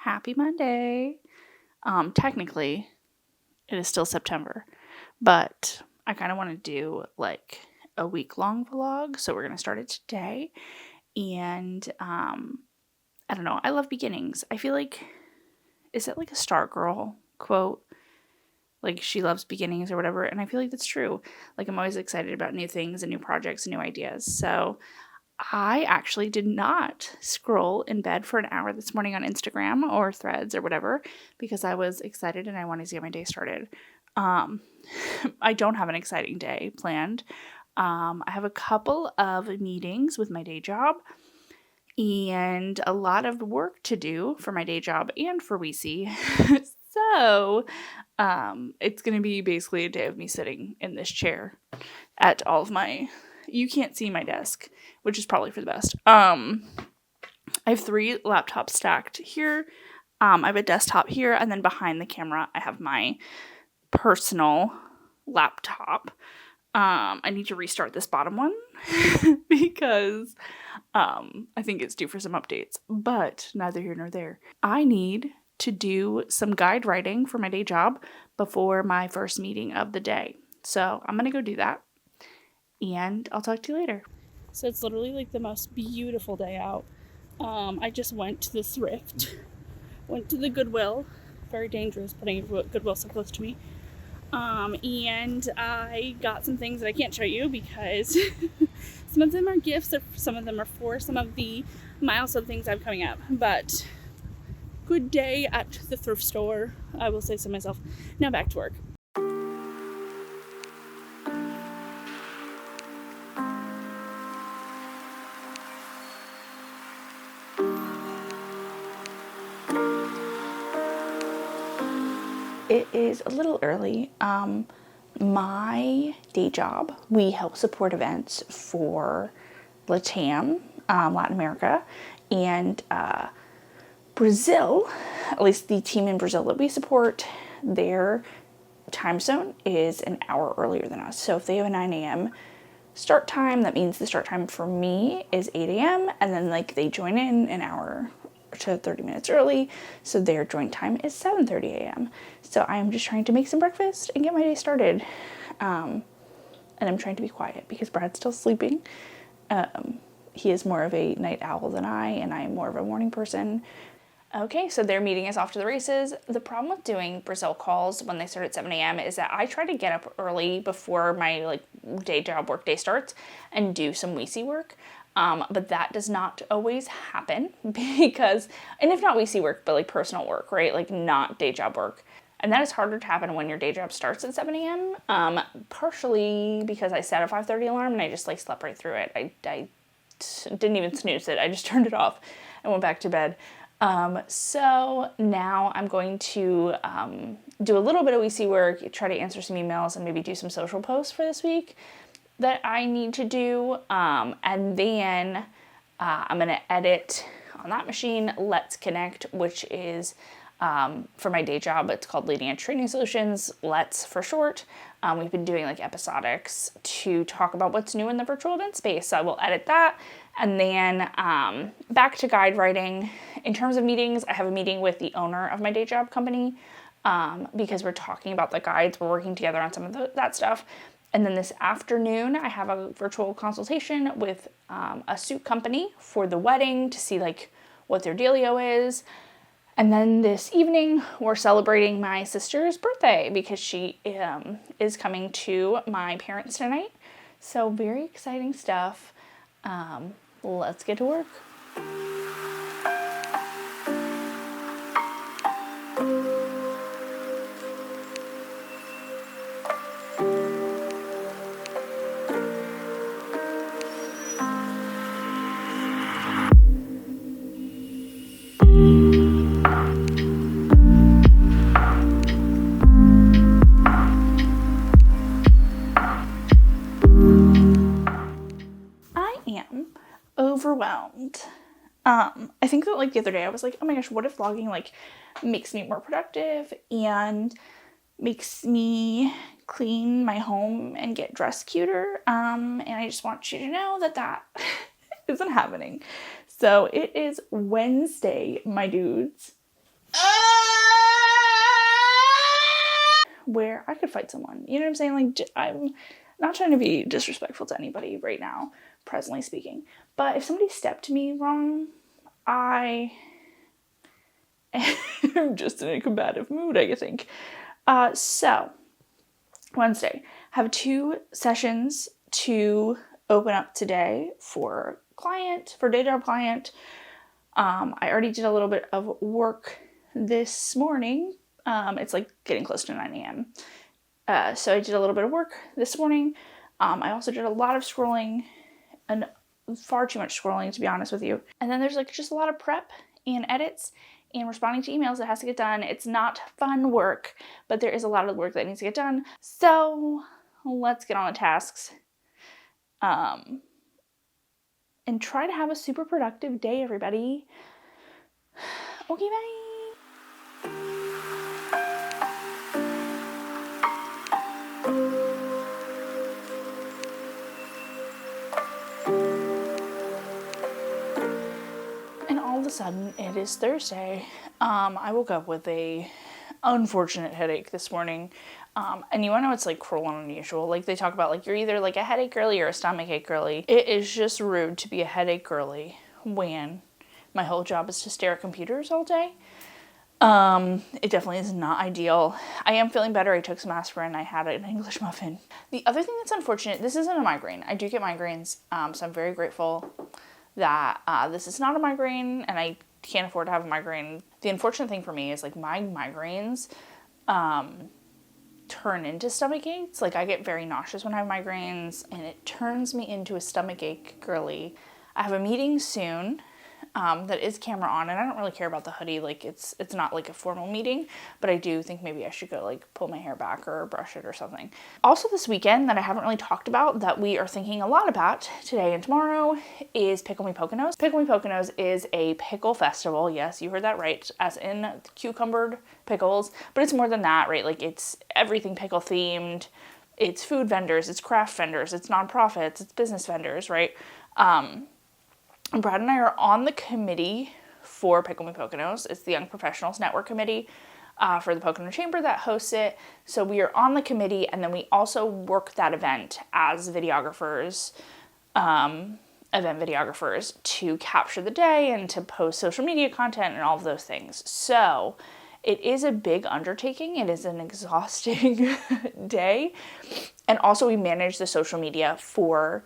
Happy Monday. Technically, it is still September, but I kind of want to do like a week-long vlog, so we're going to start it today. And I don't know, I love beginnings. I feel like, is it like a Stargirl quote? Like, she loves beginnings or whatever, and I feel like that's true. Like, I'm always excited about new things and new projects and new ideas. So I actually did not scroll in bed for an hour this morning on Instagram or Threads or whatever because I was excited and I wanted to get my day started. I don't have an exciting day planned. I have a couple of meetings with my day job and a lot of work to do for my day job and for WeSee. So it's going to be basically a day of me sitting in this chair at all of my... You can't see my desk, which is probably for the best. I have 3 laptops stacked here. I have a desktop here, and then behind the camera, I have my personal laptop. I need to restart this bottom one because I think it's due for some updates, but neither here nor there. I need to do some guide writing for my day job before my first meeting of the day. So I'm going to go do that. And I'll talk to you later. So it's literally like the most beautiful day out. I just went to the thrift, went to the Goodwill. Very dangerous putting a Goodwill so close to me. And I got some things that I can't show you because some of them are gifts, some of them are for some of the milestone things I have coming up. But good day at the thrift store, I will say so myself. Now back to work. It is a little early. My day job, we help support events for Latin America, and Brazil. At least the team in Brazil that we support, their time zone is an hour earlier than us. So if they have a 9 a.m. start time, that means the start time for me is 8 a.m. and then like they join in an hour to 30 minutes early, so their joint time is 7:30 a.m. So I'm just trying to make some breakfast and get my day started. And I'm trying to be quiet because Brad's still sleeping. He is more of a night owl than I, and I am more of a morning person. Okay, so their meeting is off to the races. The problem with doing Brazil calls when they start at 7 a.m. is that I try to get up early before my day job work day starts and do some WeSee work. But that does not always happen because, and if not WeSee work, but personal work, right? Like not day job work. And that is harder to happen when your day job starts at 7 a.m. Partially because I set a 5:30 alarm and I just slept right through it. I didn't even snooze it. I just turned it off and went back to bed. So now I'm going to do a little bit of WeSee work, try to answer some emails, and maybe do some social posts for this week that I need to do. And then I'm going to edit on that machine Let's Connect, which is for my day job. It's called Leading Edge Training Solutions, Let's for short. We've been doing episodics to talk about what's new in the virtual event space. So I will edit that. And then back to guide writing. In terms of meetings, I have a meeting with the owner of my day job company because we're talking about the guides. We're working together on some of that stuff. And then this afternoon, I have a virtual consultation with a suit company for the wedding to see what their dealio is. And then this evening, we're celebrating my sister's birthday because she is coming to my parents tonight. So very exciting stuff. Let's get to work. Overwhelmed. I think that the other day I was like, oh my gosh, what if vlogging makes me more productive and makes me clean my home and get dressed cuter. And I just want you to know that isn't happening. So it is Wednesday, my dudes. where I could fight someone. You know what I'm saying? Like, I'm not trying to be disrespectful to anybody right now, presently speaking. But if somebody stepped to me wrong, I am just in a combative mood, I think. So, Wednesday, have 2 sessions to open up today for day job client. I already did a little bit of work this morning. It's like getting close to 9 a.m. So I did a little bit of work this morning. I also did a lot of scrolling, and far too much scrolling, to be honest with you. And then there's like just a lot of prep and edits and responding to emails that has to get done. It's not fun work, but there is a lot of work that needs to get done. So let's get on the tasks. And try to have a super productive day, everybody. Okay, bye. And all of a sudden, it is Thursday. I woke up with a unfortunate headache this morning. And you want to know it's like cruel and unusual. Like they talk about like you're either like a headache girly or a stomach ache girly. It is just rude to be a headache girly when my whole job is to stare at computers all day. It definitely is not ideal. I am feeling better. I took some aspirin. I had an English muffin. The other thing that's unfortunate, this isn't a migraine. I do get migraines. So I'm very grateful that this is not a migraine and I can't afford to have a migraine. The unfortunate thing for me is like my migraines turn into stomach aches. Like I get very nauseous when I have migraines and it turns me into a stomach ache girly. I have a meeting soon that is camera on, and I don't really care about the hoodie. Like it's not like a formal meeting, but I do think maybe I should go like pull my hair back or brush it or something. Also this weekend that I haven't really talked about that we are thinking a lot about today and tomorrow is Pickle Me Poconos. Pickle Me Poconos is a pickle festival. Yes, you heard that right, as in cucumbered pickles, but it's more than that, right? Like it's everything pickle themed. It's food vendors, it's craft vendors, it's nonprofits, it's business vendors, right? Brad and I are on the committee for Pickle Me Poconos. It's the Young Professionals Network Committee for the Pocono Chamber that hosts it. So we are on the committee, and then we also work that event as videographers, event videographers, to capture the day and to post social media content and all of those things. So it is a big undertaking. It is an exhausting day. And also we manage the social media for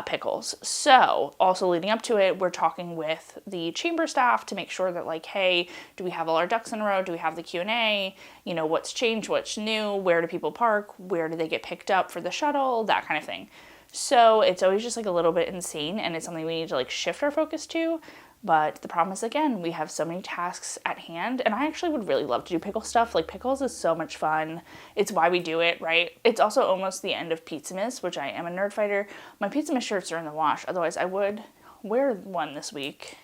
pickles. So also leading up to it, we're talking with the chamber staff to make sure that like, hey, do we have all our ducks in a row? Do we have the Q&A? You know, what's changed, what's new? Where do people park? Where do they get picked up for the shuttle? That kind of thing. So it's always just like a little bit insane, and it's something we need to like shift our focus to. But the problem is, again, we have so many tasks at hand, and I actually would really love to do pickle stuff. Like, pickles is so much fun. It's why we do it, right? It's also almost the end of Pizzamas, which I am a nerd fighter. My Pizzamas shirts are in the wash. Otherwise, I would wear one this week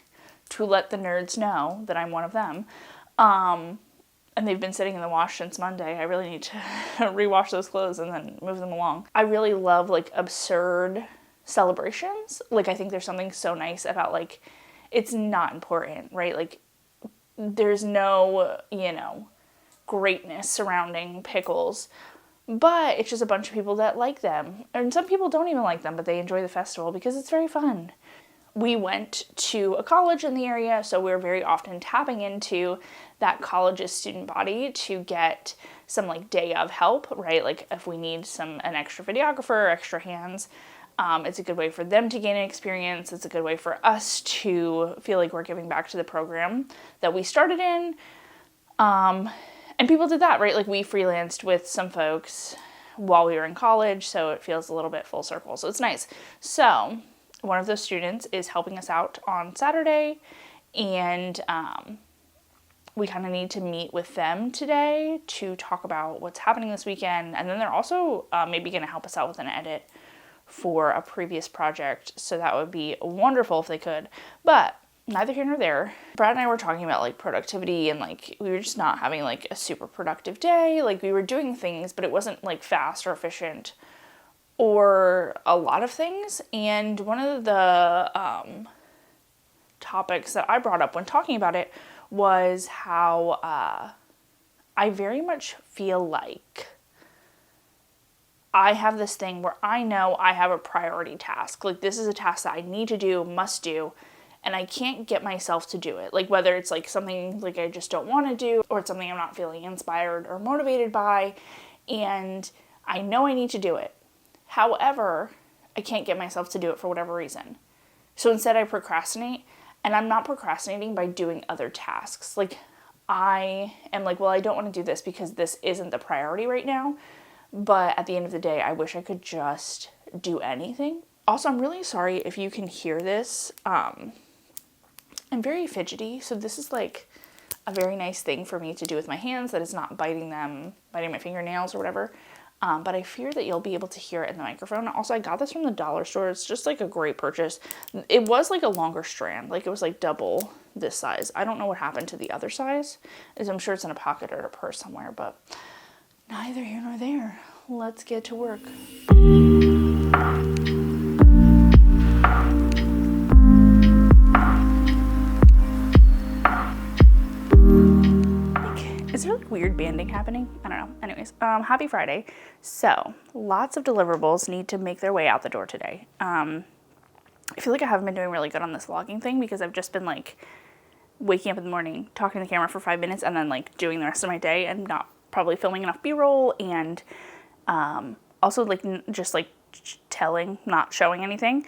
to let the nerds know that I'm one of them. And they've been sitting in the wash since Monday. I really need to rewash those clothes and then move them along. I really love, like, absurd celebrations. Like, I think there's something so nice about, like, it's not important, right? Like, there's no, you know, greatness surrounding pickles, but it's just a bunch of people that like them. And some people don't even like them, but they enjoy the festival because it's very fun. We went to a college in the area, so we're very often tapping into that college's student body to get some, like, day of help, right? Like, if we need an extra videographer, extra hands, it's a good way for them to gain an experience. It's a good way for us to feel like we're giving back to the program that we started in. And people did that, right? Like, we freelanced with some folks while we were in college, so it feels a little bit full circle. So it's nice. So one of those students is helping us out on Saturday, and we kind of need to meet with them today to talk about what's happening this weekend. And then they're also maybe going to help us out with an edit for a previous project, so that would be wonderful if they could, but neither here nor there. Brad and I were talking about, like, productivity, and, like, we were just not having, like, a super productive day. Like, we were doing things, but it wasn't, like, fast or efficient or a lot of things. And one of the topics that I brought up when talking about it was how I very much feel like I have this thing where I know I have a priority task. Like, this is a task that I need to do, must do, and I can't get myself to do it. Like, whether it's like something like I just don't want to do, or it's something I'm not feeling inspired or motivated by, and I know I need to do it. However, I can't get myself to do it for whatever reason. So instead I procrastinate, and I'm not procrastinating by doing other tasks. Like, I am like, well, I don't want to do this because this isn't the priority right now. But at the end of the day, I wish I could just do anything. Also, I'm really sorry if you can hear this. I'm very fidgety, so this is like a very nice thing for me to do with my hands that is not biting my fingernails or whatever. But I fear that you'll be able to hear it in the microphone. Also, I got this from the dollar store. It's just like a great purchase. It was like a longer strand. Like, it was like double this size. I don't know what happened to the other size. I'm sure it's in a pocket or a purse somewhere, but neither here nor there. Let's get to work. Is there like weird banding happening? I don't know. Anyways, happy Friday. So, lots of deliverables need to make their way out the door today. I feel like I haven't been doing really good on this vlogging thing because I've just been like waking up in the morning, talking to the camera for 5 minutes, and then like doing the rest of my day and not probably filming enough B-roll, and also like just like telling, not showing anything.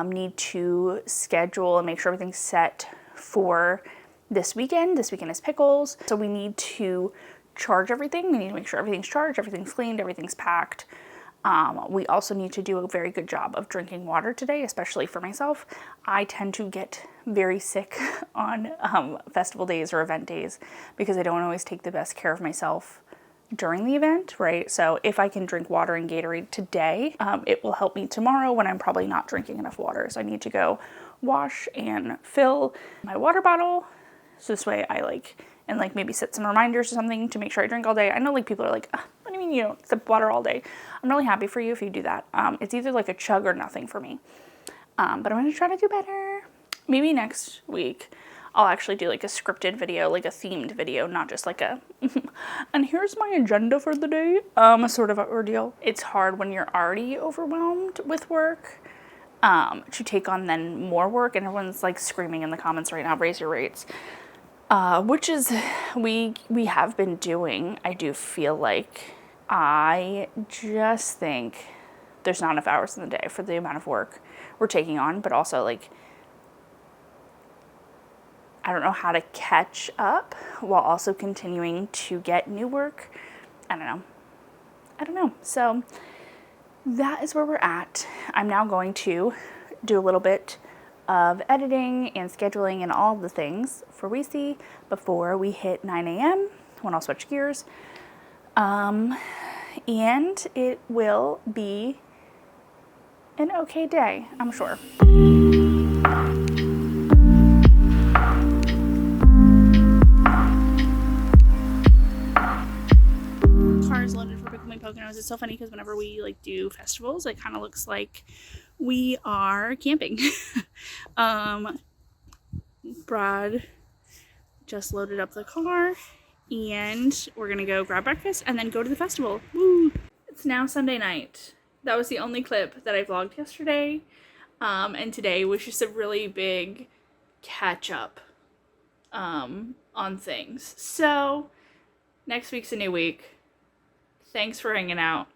Need to schedule and make sure everything's set for this weekend. This weekend is pickles, so we need to charge everything. We need to make sure everything's charged, everything's cleaned, everything's packed. We also need to do a very good job of drinking water today, especially for myself. I tend to get very sick on festival days or event days because I don't always take the best care of myself during the event, right? So if I can drink water and Gatorade today, it will help me tomorrow when I'm probably not drinking enough water. So I need to go wash and fill my water bottle. So this way I like maybe set some reminders or something to make sure I drink all day. I know like people are like, what do you mean you don't sip water all day? I'm really happy for you if you do that. It's either like a chug or nothing for me. But I'm going to try to do better. Maybe next week I'll actually do like a scripted video, like a themed video, not just like a, and here's my agenda for the day, sort of an ordeal. It's hard when you're already overwhelmed with work, to take on then more work, and everyone's like screaming in the comments right now, raise your rates, which is, we have been doing. I do feel like, I just think there's not enough hours in the day for the amount of work we're taking on, but also like, I don't know how to catch up while also continuing to get new work. I don't know. So that is where we're at. I'm now going to do a little bit of editing and scheduling and all the things for Weesey before we hit 9 a.m. when I'll switch gears. And it will be an okay day, I'm sure. Cars loaded for Pickle Me Poconos. It's so funny because whenever we like do festivals, it kind of looks like we are camping. Brad just loaded up the car and we're gonna go grab breakfast and then go to the festival. Woo! It's now Sunday night. That was the only clip that I vlogged yesterday, and today was just a really big catch up on things. So next week's a new week. Thanks for hanging out.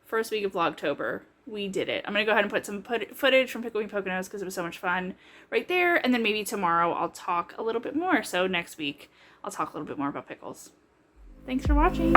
First week of vlogtober. We did it. I'm gonna go ahead and put some footage from Pickle Me Poconos because it was so much fun right there, and then maybe tomorrow I'll talk a little bit more. So next week I'll talk a little bit more about pickles. Thanks for watching.